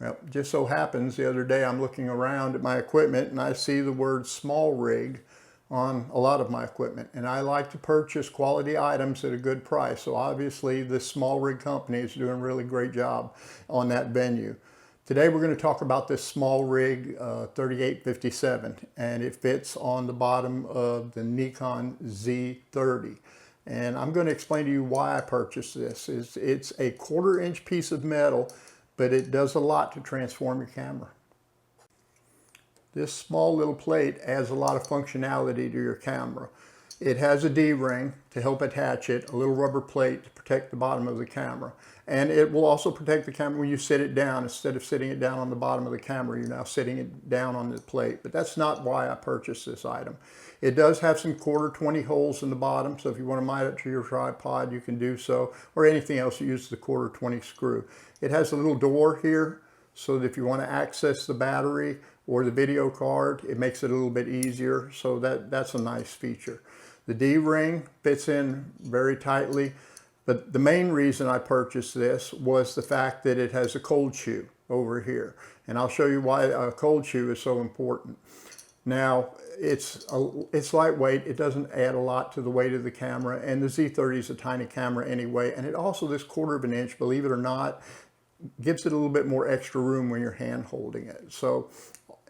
Well, just so happens the other day I'm looking around at my equipment and I see the word Smallrig on a lot of my equipment, and I like to purchase quality items at a good price. So obviously this Smallrig company is doing a really great job on that venue. Today we're going to talk about this Smallrig 3857, and it fits on the bottom of the Nikon Z30. And I'm going to explain to you why I purchased this. It's a 1/4 inch piece of metal, but it does a lot to transform your camera. This small little plate adds a lot of functionality to your camera. It has a D-ring to help attach it, a little rubber plate to protect the bottom of the camera. And it will also protect the camera when you sit it down. Instead of sitting it down on the bottom of the camera, you're now sitting it down on the plate. But that's not why I purchased this item. It does have some 1/4 20 holes in the bottom, so if you want to mount it to your tripod, you can do so, or anything else, you use the 1/4 20 screw. It has a little door here, so that if you want to access the battery or the video card, it makes it a little bit easier, so that's a nice feature. The D-ring fits in very tightly, but the main reason I purchased this was the fact that it has a cold shoe over here, and I'll show you why a cold shoe is so important. Now, it's lightweight, it doesn't add a lot to the weight of the camera, and the Z30 is a tiny camera anyway, and it also, this 1/4 inch, believe it or not, gives it a little bit more extra room when you're hand holding it. So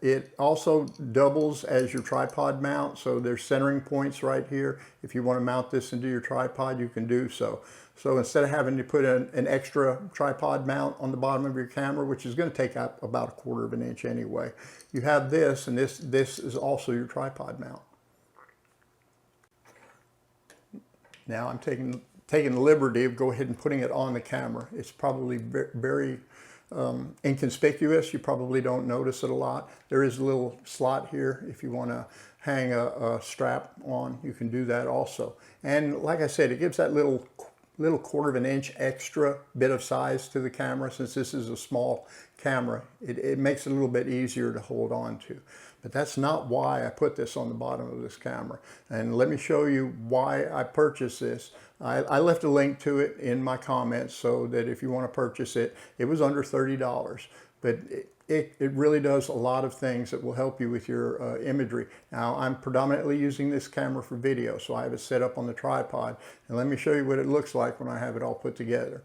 it also doubles as your tripod mount, so there's centering points right here. If you want to mount this into your tripod, you can do so. So instead of having to put an extra tripod mount on the bottom of your camera, which is going to take up about a 1/4 inch anyway, you have this, and this is also your tripod mount. Now I'm taking the liberty of go ahead and putting it on the camera. It's probably very inconspicuous. You probably don't notice it a lot. There is a little slot here. If you want to hang a strap on, you can do that also. And like I said, it gives that little 1/4 inch extra bit of size to the camera. Since this is a small camera, it makes it a little bit easier to hold on to. But that's not why I put this on the bottom of this camera. And let me show you why I purchased this. I left a link to it in my comments, so that if you want to purchase it, it was under $30. But it really does a lot of things that will help you with your imagery. Now, I'm predominantly using this camera for video, so I have it set up on the tripod. And let me show you what it looks like when I have it all put together.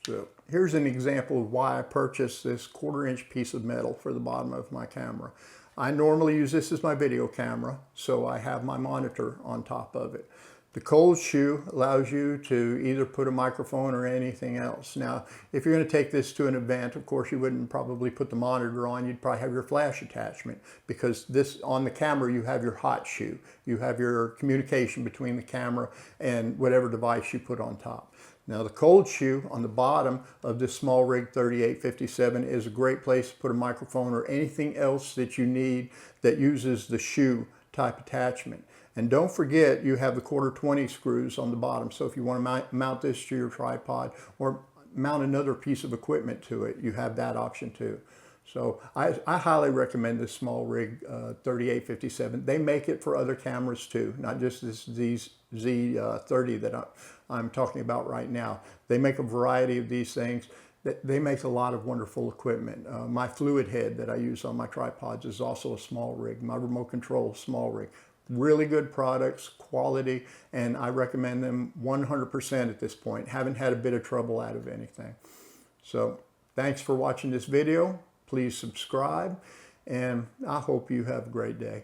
So here's an example of why I purchased this 1/4 inch piece of metal for the bottom of my camera. I normally use this as my video camera, so I have my monitor on top of it. The cold shoe allows you to either put a microphone or anything else. Now, if you're going to take this to an event, of course, you wouldn't probably put the monitor on. You'd probably have your flash attachment, because this, on the camera, you have your hot shoe. You have your communication between the camera and whatever device you put on top. Now, the cold shoe on the bottom of this Smallrig 3857 is a great place to put a microphone or anything else that you need that uses the shoe type attachment. And don't forget, you have the 1/4 20 screws on the bottom. So if you want to mount this to your tripod or mount another piece of equipment to it, you have that option too. So I highly recommend this Smallrig 3857. They make it for other cameras too, not just this Z30 that I'm talking about right now. They make a variety of these things. They make a lot of wonderful equipment. My fluid head that I use on my tripods is also a Smallrig. My remote control is Smallrig. Really good products, quality, and I recommend them 100% at this point. Haven't had a bit of trouble out of anything. So thanks for watching this video. Please subscribe, and I hope you have a great day.